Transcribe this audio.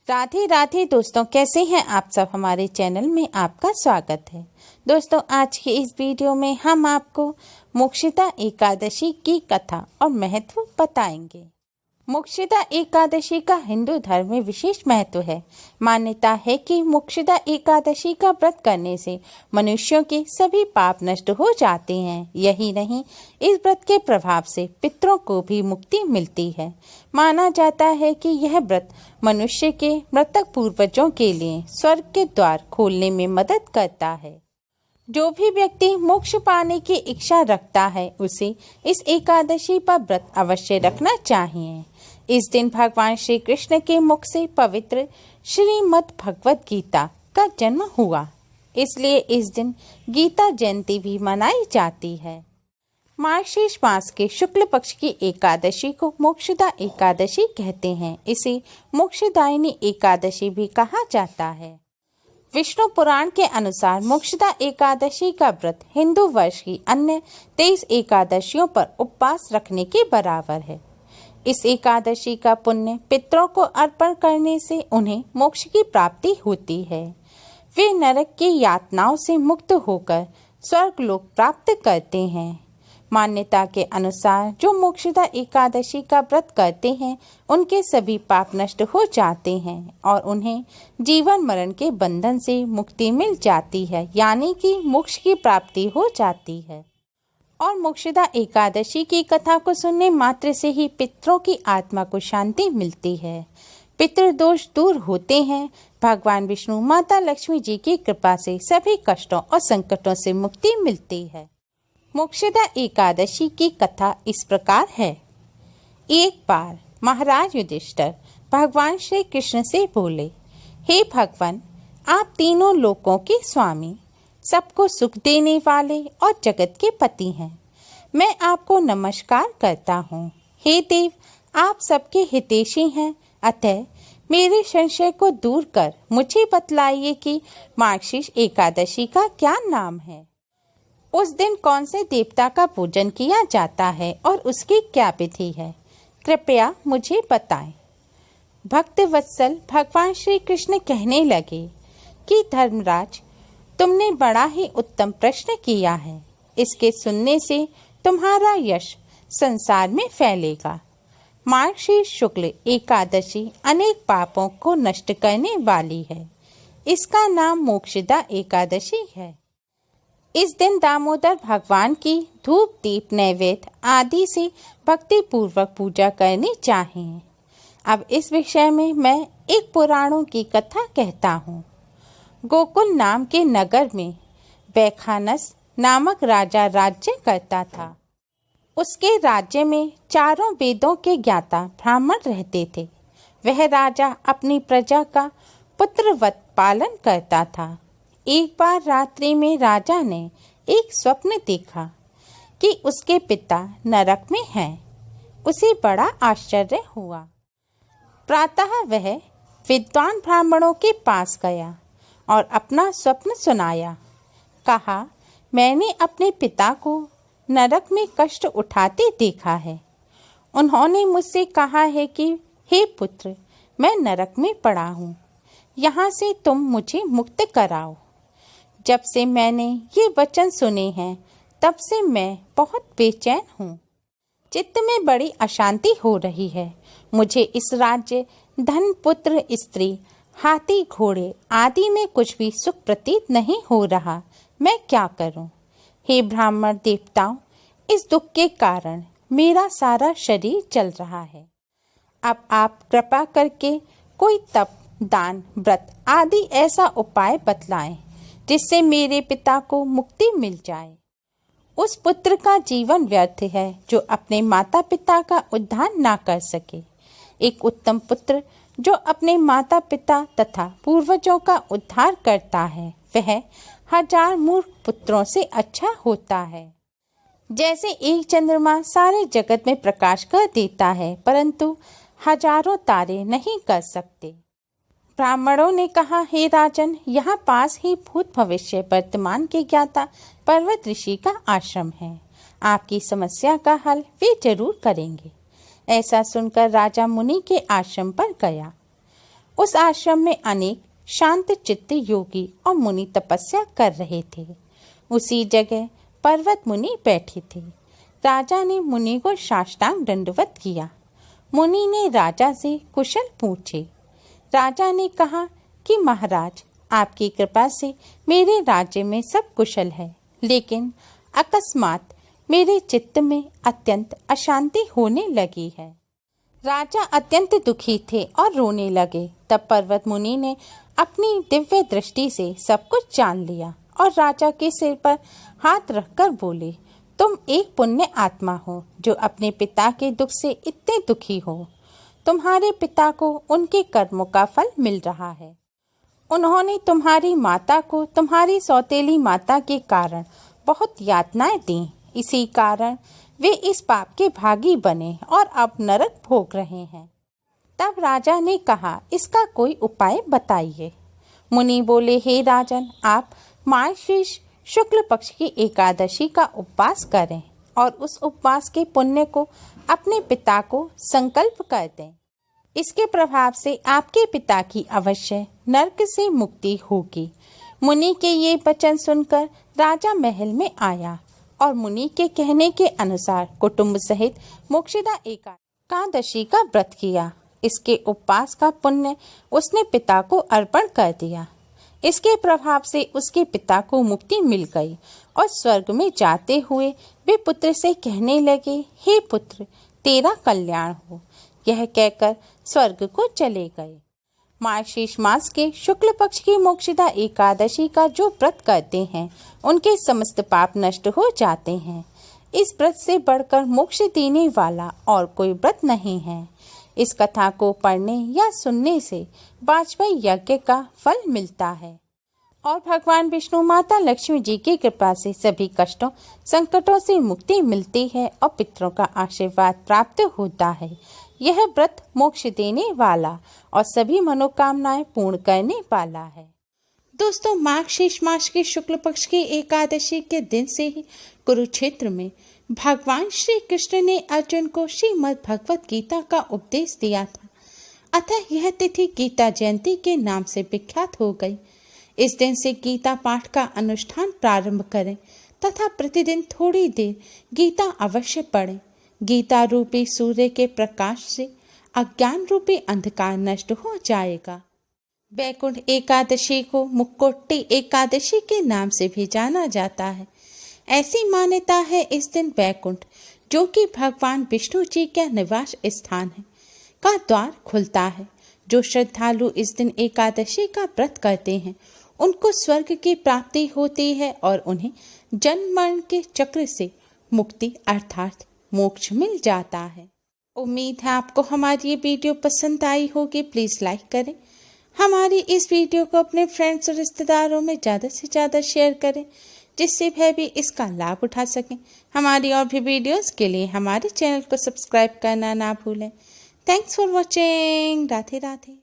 राधे राधे दोस्तों, कैसे हैं आप सब। हमारे चैनल में आपका स्वागत है। दोस्तों, आज की इस वीडियो में हम आपको मोक्षदा एकादशी की कथा और महत्व बताएंगे। मोक्षदा एकादशी का हिंदू धर्म में विशेष महत्व है। मान्यता है कि मोक्षदा एकादशी का व्रत करने से मनुष्यों के सभी पाप नष्ट हो जाते हैं। यही नहीं, इस व्रत के प्रभाव से पितरों को भी मुक्ति मिलती है। माना जाता है कि यह व्रत मनुष्य के मृतक पूर्वजों के लिए स्वर्ग के द्वार खोलने में मदद करता है। जो भी व्यक्ति मोक्ष पाने की इच्छा रखता है, उसे इस एकादशी पर व्रत अवश्य रखना चाहिए। इस दिन भगवान श्री कृष्ण के मुख से पवित्र श्रीमद् भगवत गीता का जन्म हुआ, इसलिए इस दिन गीता जयंती भी मनाई जाती है। मार्गशीर्ष मास के शुक्ल पक्ष की एकादशी को मोक्षदा एकादशी कहते हैं। इसे मोक्षदायिनी एकादशी भी कहा जाता है। विष्णु पुराण के अनुसार मोक्षदा एकादशी का व्रत हिंदू वर्ष की अन्य 23 एकादशियों पर उपवास रखने के बराबर है। इस एकादशी का पुण्य पितरों को अर्पण करने से उन्हें मोक्ष की प्राप्ति होती है। वे नरक की यातनाओं से मुक्त होकर स्वर्ग लोक प्राप्त करते हैं। मान्यता के अनुसार जो मोक्षदा एकादशी का व्रत करते हैं, उनके सभी पाप नष्ट हो जाते हैं और उन्हें जीवन मरण के बंधन से मुक्ति मिल जाती है, यानी कि मोक्ष की प्राप्ति हो जाती है। और मोक्षदा एकादशी की कथा को सुनने मात्र से ही पितरों की आत्मा को शांति मिलती है। पितृदोष दूर होते हैं। भगवान विष्णु, माता लक्ष्मी जी की कृपा से सभी कष्टों और संकटों से मुक्ति मिलती है। मोक्षदा एकादशी की कथा इस प्रकार है। एक बार महाराज युधिष्ठिर भगवान श्री कृष्ण से बोले, हे भगवान, आप तीनों लोकों के स्वामी, सबको सुख देने वाले और जगत के पति हैं। मैं आपको नमस्कार करता हूँ। हे देव, आप सबके हितैषी हैं, अतः मेरे संशय को दूर कर मुझे बतलाइए कि मार्गशीर्ष एकादशी का क्या नाम है। उस दिन कौन से देवता का पूजन किया जाता है और उसकी क्या विधि है, कृपया मुझे बताएं। भक्त वत्सल भगवान श्री कृष्ण कहने लगे कि धर्मराज, तुमने बड़ा ही उत्तम प्रश्न किया है। इसके सुनने से तुम्हारा यश संसार में फैलेगा। मार्गशीर्ष शुक्ल एकादशी अनेक पापों को नष्ट करने वाली है। इसका नाम मोक्षदा एकादशी है। इस दिन दामोदर भगवान की धूप दीप नैवेद्य आदि से भक्ति पूर्वक पूजा करनी चाहिए। अब इस विषय में मैं एक पुराणों की कथा कहता हूँ। गोकुल नाम के नगर में वैखानस नामक राजा राज्य करता था। उसके राज्य में चारों वेदों के ज्ञाता ब्राह्मण रहते थे। वह राजा अपनी प्रजा का पुत्रवत पालन करता था। एक बार रात्रि में राजा ने एक स्वप्न देखा कि उसके पिता नरक में हैं। उसे बड़ा आश्चर्य हुआ। प्रातः वह विद्वान ब्राह्मणों के पास गया और अपना स्वप्न सुनाया। कहा, मैंने अपने पिता को नरक में कष्ट उठाते देखा है। उन्होंने मुझसे कहा है कि हे पुत्र, मैं नरक में पड़ा हूँ, यहाँ से तुम मुझे मुक्त कराओ। जब से मैंने ये वचन सुने हैं, तब से मैं बहुत बेचैन हूँ। चित्त में बड़ी अशांति हो रही है। मुझे इस राज्य, धन, पुत्र, स्त्री, हाथी, घोड़े आदि में कुछ भी सुख प्रतीत नहीं हो रहा। मैं क्या करूं? हे ब्राह्मण देवताओं, इस दुख के कारण मेरा सारा शरीर जल रहा है। अब आप कृपा करके कोई तप, दान, व्रत आदि ऐसा उपाय बतलाएं जिससे मेरे पिता को मुक्ति मिल जाए। उस पुत्र का जीवन व्यर्थ है जो अपने माता पिता का उद्धार ना कर सके। एक उत्तम पुत्र जो अपने माता पिता तथा पूर्वजों का उद्धार करता है, वह 1000 मूर्ख पुत्रों से अच्छा होता है। जैसे एक चंद्रमा सारे जगत में प्रकाश कर देता है, परंतु हजारों तारे नहीं कर सकते। ब्राह्मणों ने कहा, हे राजन, यहाँ पास ही भूत भविष्य वर्तमान के ज्ञाता पर्वत ऋषि का आश्रम है। आपकी समस्या का हल वे जरूर करेंगे। ऐसा सुनकर राजा मुनि के आश्रम पर गया। उस आश्रम में अनेक शांत चित्त योगी और मुनि तपस्या कर रहे थे। उसी जगह पर्वत मुनि बैठे थे। राजा ने मुनि को साष्टांग दंडवत किया। मुनि ने राजा से कुशल पूछे। राजा ने कहा कि महाराज, आपकी कृपा से मेरे राज्य में सब कुशल है, लेकिन अकस्मात मेरे चित्त में अत्यंत अशांति होने लगी है। राजा अत्यंत दुखी थे और रोने लगे। तब पर्वत मुनि ने अपनी दिव्य दृष्टि से सब कुछ जान लिया और राजा के सिर पर हाथ रखकर बोले, तुम एक पुण्य आत्मा हो जो अपने पिता के दुख से इतने दुखी हो। तुम्हारे पिता को उनके कर्मों का फल मिल रहा है। उन्होंने तुम्हारी माता को तुम्हारी सौतेली माता के कारण बहुत यातनाएं दी। इसी कारण वे इस पाप के भागी बने और अब नरक भोग रहे हैं। तब राजा ने कहा, इसका कोई उपाय बताइए। मुनि बोले, हे राजन, आप मार्गशीर्ष शुक्ल पक्ष की एकादशी का उपवास करें और उस उपवास के पुण्य को अपने पिता को संकल्प कर दें। इसके प्रभाव से आपके पिता की अवश्य नरक से मुक्ति होगी। मुनि के ये वचन सुनकर राजा महल में आया और मुनि के कहने के अनुसार कुटुंब सहित मोक्षदा एकादशी का व्रत किया। इसके उपवास का पुण्य उसने पिता को अर्पण कर दिया। इसके प्रभाव से उसके पिता को मुक्ति मिल गई और स्वर्ग में जाते हुए वे पुत्र से कहने लगे, हे पुत्र, तेरा कल्याण हो। यह कहकर स्वर्ग को चले गए। मार्गशीर्ष मास के शुक्ल पक्ष की मोक्षदा एकादशी का जो व्रत करते हैं, उनके समस्त पाप नष्ट हो जाते हैं। इस व्रत से बढ़कर मोक्ष देने वाला और कोई व्रत नहीं है। इस कथा को पढ़ने या सुनने से वाजपेयी यज्ञ का फल मिलता है और भगवान विष्णु, माता लक्ष्मी जी की कृपा से सभी कष्टों संकटों से मुक्ति मिलती है और पितरों का आशीर्वाद प्राप्त होता है। यह व्रत मोक्ष देने वाला और सभी मनोकामनाएं पूर्ण करने वाला है। दोस्तों, मार्गशीर्ष मास के शुक्ल पक्ष की एकादशी के दिन से ही कुरुक्षेत्र में भगवान श्री कृष्ण ने अर्जुन को श्रीमद् भगवत गीता का उपदेश दिया था। अतः यह तिथि गीता जयंती के नाम से विख्यात हो गई। इस दिन से गीता पाठ का अनुष्ठान प्रारंभ करें तथा प्रतिदिन थोड़ी देर गीता अवश्य पढ़ें। गीता रूपी सूर्य के प्रकाश से अज्ञान रूपी अंधकार नष्ट हो जाएगा। वैकुंठ एकादशी को मुक्कोटी एकादशी के नाम से भी जाना जाता है। ऐसी मान्यता है इस दिन वैकुंठ, जो कि भगवान विष्णु जी का निवास स्थान है, का द्वार खुलता है। जो श्रद्धालु इस दिन एकादशी का व्रत करते हैं, उनको स्वर्ग की प्राप्ति होती है और उन्हें जन्म मरण के चक्र से मुक्ति अर्थात मोक्ष मिल जाता है। उम्मीद है आपको हमारी ये वीडियो पसंद आई होगी। प्लीज़ लाइक करें। हमारी इस वीडियो को अपने फ्रेंड्स और रिश्तेदारों में ज़्यादा से ज़्यादा शेयर करें, जिससे वह भी इसका लाभ उठा सकें। हमारी और भी वीडियोस के लिए हमारे चैनल को सब्सक्राइब करना ना भूलें। Thanks for watching. Radhe Radhe.